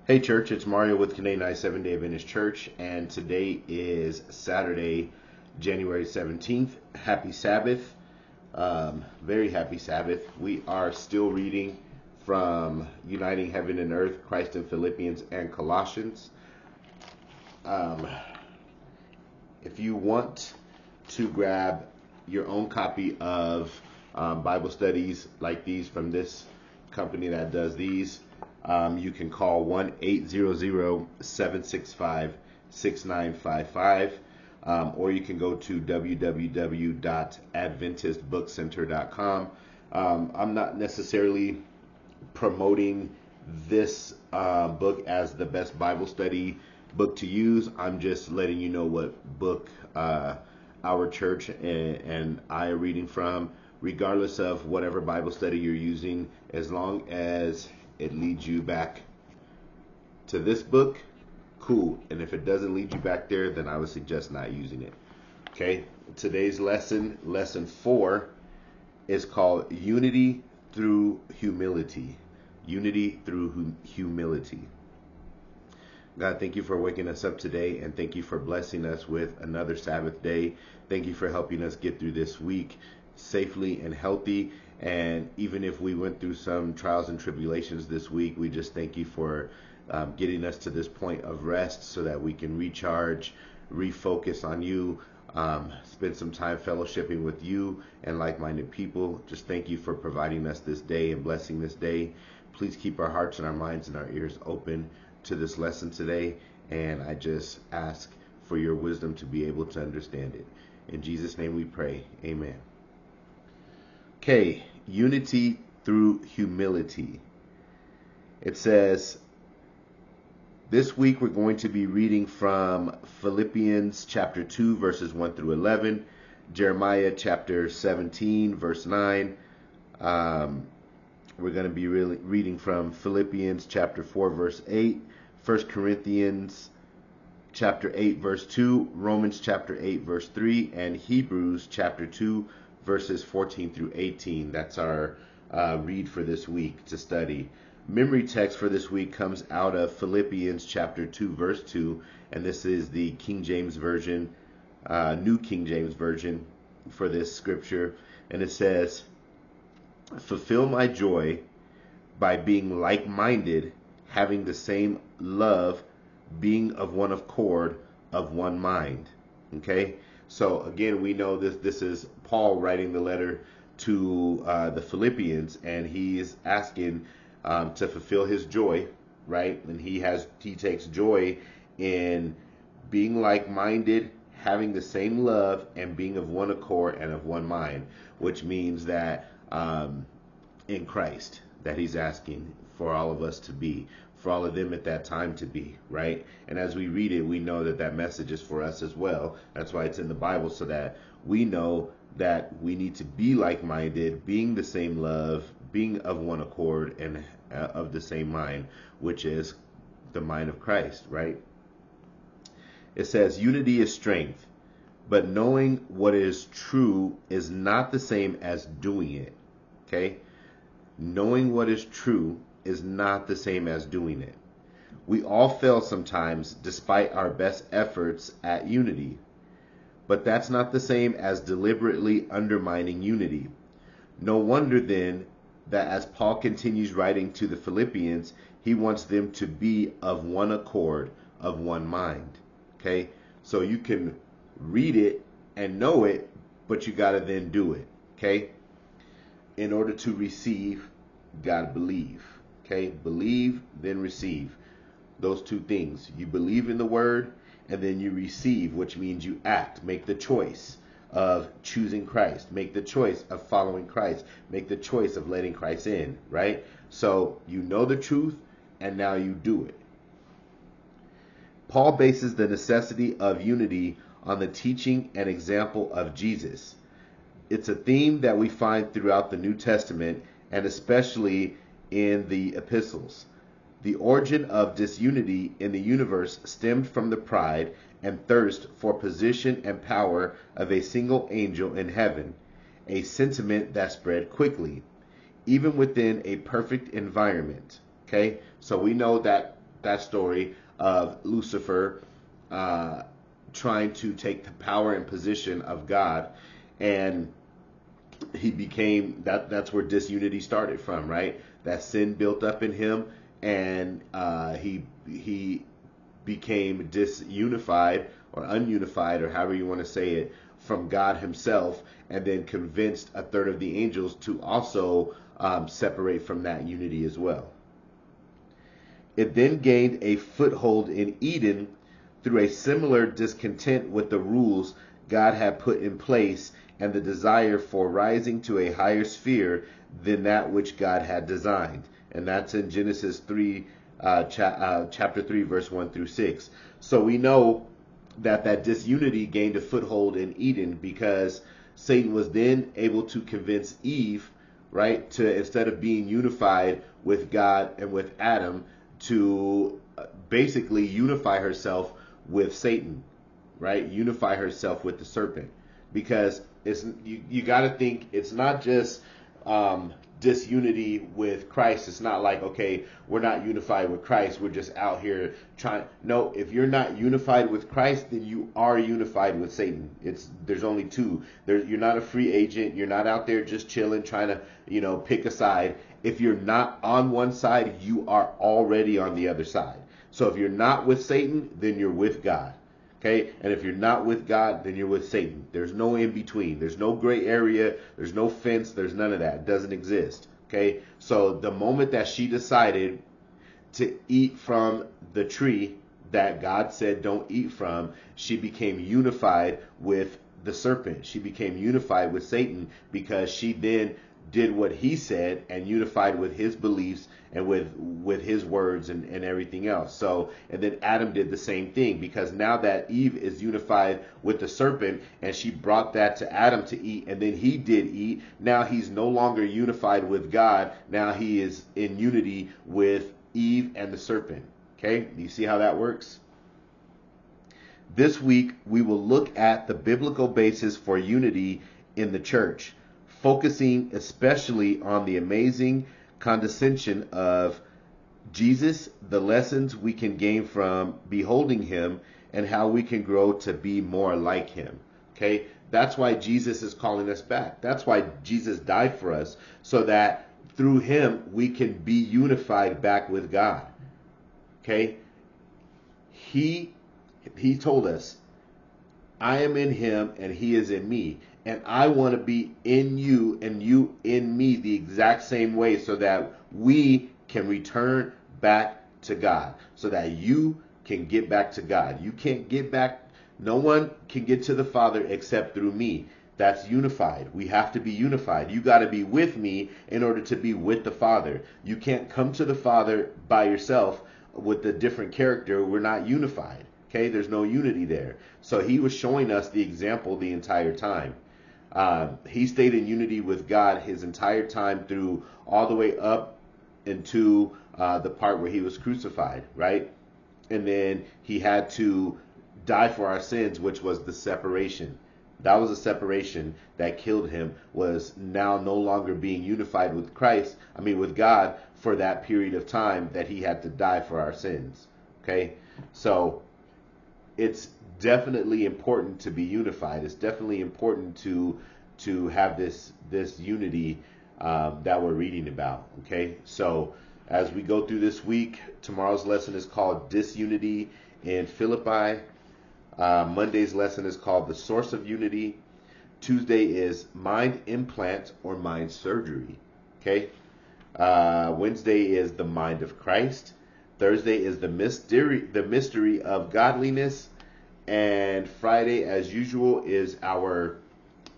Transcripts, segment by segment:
Hey church, it's Mario with Canadian Seventh-day Adventist Church, and today is Saturday, January 17th. Happy Sabbath. Very happy Sabbath. We are still reading from Uniting Heaven and Earth, Christ in Philippians and Colossians. If you want to grab your own copy of Bible studies like these from this company that does these, you can call 1-800-765-6955, or you can go to www.adventistbookcenter.com. I'm not necessarily promoting this book as the best Bible study book to use. I'm just letting you know what book our church and I are reading from, regardless of whatever Bible study you're using, as long as it leads you back to this book, cool. And if it doesn't lead you back there, then I would suggest not using it. Okay, today's lesson 4, is called Unity Through Humility. Unity through humility. God, thank you for waking us up today, and thank you for blessing us with another Sabbath day. Thank you for helping us get through this week safely and healthy. And even if we went through some trials and tribulations this week, we just thank you for getting us to this point of rest so that we can recharge, refocus on you, spend some time fellowshipping with you and like-minded people. Just thank you for providing us this day and blessing this day. Please keep our hearts and our minds and our ears open to this lesson today. And I just ask for your wisdom to be able to understand it. In Jesus' name we pray. Amen. Okay, unity through humility. It says, this week we're going to be reading from Philippians chapter 2, verses 1 through 11, Jeremiah chapter 17, verse 9. We're going to be reading from Philippians chapter 4, verse 8, 1 Corinthians chapter 8, verse 2, Romans chapter 8, verse 3, and Hebrews chapter 2, verses 14 through 18. That's our read for this week to study. Memory text for this week comes out of Philippians chapter 2, verse 2, and this is the King James Version, New King James Version for this scripture. And it says, fulfill my joy by being like-minded, having the same love, being of one accord, of one mind. Okay? So again, we know this is Paul writing the letter to the Philippians, and he is asking to fulfill his joy, right? And he takes joy in being like-minded, having the same love, and being of one accord and of one mind, which means that in Christ, that he's asking for all of us to be, for all of them at that time to be, right? And as we read it, we know that that message is for us as well. That's why it's in the Bible, so that we know that we need to be like-minded, being the same love, being of one accord, and of the same mind, which is the mind of Christ, right? It says, unity is strength, but knowing what is true is not the same as doing it, okay? Knowing what is true is not the same as doing it. We all fail sometimes despite our best efforts at unity. But that's not the same as deliberately undermining unity. No wonder then that as Paul continues writing to the Philippians, he wants them to be of one accord, of one mind. Okay? So you can read it and know it, but you got to then do it. Okay? In order to receive, you got to believe. Okay, believe, then receive. Those two things. You believe in the word, and then you receive, which means you act. Make the choice of choosing Christ. Make the choice of following Christ. Make the choice of letting Christ in, right? So you know the truth, and now you do it. Paul bases the necessity of unity on the teaching and example of Jesus. It's a theme that we find throughout the New Testament, and especially in the epistles. The origin of disunity in the universe stemmed from the pride and thirst for position and power of a single angel in heaven, a sentiment that spread quickly, even within a perfect environment. Okay, so we know that that story of Lucifer trying to take the power and position of God, and he became that's where disunity started from, right? That sin built up in him, and he became disunified or ununified, or however you want to say it, from God himself, and then convinced a third of the angels to also separate from that unity as well. It then gained a foothold in Eden through a similar discontent with the rules God had put in place and the desire for rising to a higher sphere than that which God had designed. And that's in Genesis 3, chapter 3, verse 1 through 6. So we know that disunity gained a foothold in Eden because Satan was then able to convince Eve, right, to, instead of being unified with God and with Adam, to basically unify herself with Satan, right? Unify herself with the serpent, because it's you got to think it's not just disunity with Christ. It's not like, okay, we're not unified with Christ, we're just out here trying. No, if you're not unified with Christ, then you are unified with Satan. There's only two. You're not a free agent. You're not out there just chilling, trying to pick a side. If you're not on one side, you are already on the other side. So if you're not with Satan, then you're with God. Okay? And if you're not with God, then you're with Satan. There's no in between. There's no gray area. There's no fence. There's none of that. It doesn't exist. Okay? So the moment that she decided to eat from the tree that God said don't eat from, she became unified with the serpent. She became unified with Satan because she then did what he said and unified with his beliefs and with his words and everything else. So, and then Adam did the same thing, because now that Eve is unified with the serpent and she brought that to Adam to eat, and then he did eat, now he's no longer unified with God. Now he is in unity with Eve and the serpent. Okay, you see how that works? This week we will look at the biblical basis for unity in the church, focusing especially on the amazing condescension of Jesus, the lessons we can gain from beholding him, and how we can grow to be more like him. Okay, that's why Jesus is calling us back. That's why Jesus died for us, so that through him we can be unified back with God. Okay, he told us, I am in him and he is in me. And I want to be in you and you in me the exact same way, so that we can return back to God, so that you can get back to God. You can't get back. No one can get to the Father except through me. That's unified. We have to be unified. You got to be with me in order to be with the Father. You can't come to the Father by yourself with a different character. We're not unified. Okay, there's no unity there. So he was showing us the example the entire time. He stayed in unity with God his entire time through all the way up into the part where he was crucified, right? And then he had to die for our sins, which was the separation. That was a separation that killed him, was now no longer being unified with with God for that period of time that he had to die for our sins. Okay? So it's definitely important to be unified. It's definitely important to have this unity that we're reading about. Okay, so as we go through this week, tomorrow's lesson is called Disunity in Philippi. Monday's lesson is called The Source of Unity. Tuesday is Mind Implant or Mind Surgery. Okay, Wednesday is The Mind of Christ. Thursday is the mystery of godliness. And Friday, as usual, is our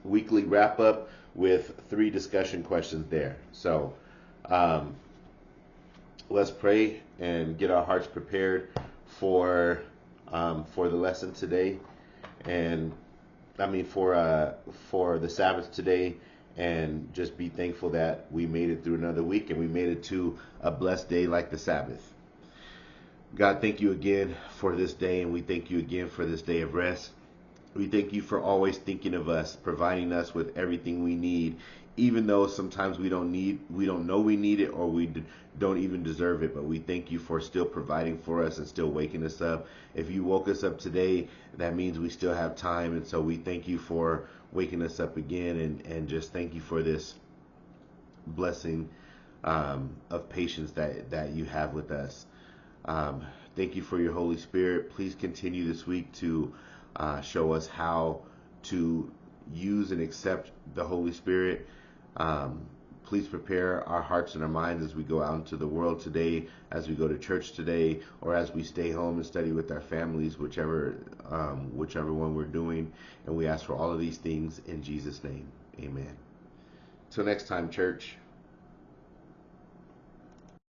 weekly wrap up with 3 discussion questions there. So let's pray and get our hearts prepared for the lesson today, and for the Sabbath today, and just be thankful that we made it through another week and we made it to a blessed day like the Sabbath. God, thank you again for this day, and we thank you again for this day of rest. We thank you for always thinking of us, providing us with everything we need, even though sometimes we don't know we need it, or we don't even deserve it. But we thank you for still providing for us and still waking us up. If you woke us up today, that means we still have time. And so we thank you for waking us up again, and just thank you for this blessing of patience that you have with us. Thank you for your Holy Spirit. Please continue this week to show us how to use and accept the Holy Spirit. Please prepare our hearts and our minds as we go out into the world today, as we go to church today, or as we stay home and study with our families, whichever one we're doing. And we ask for all of these things in Jesus' name. Amen. Till next time, church.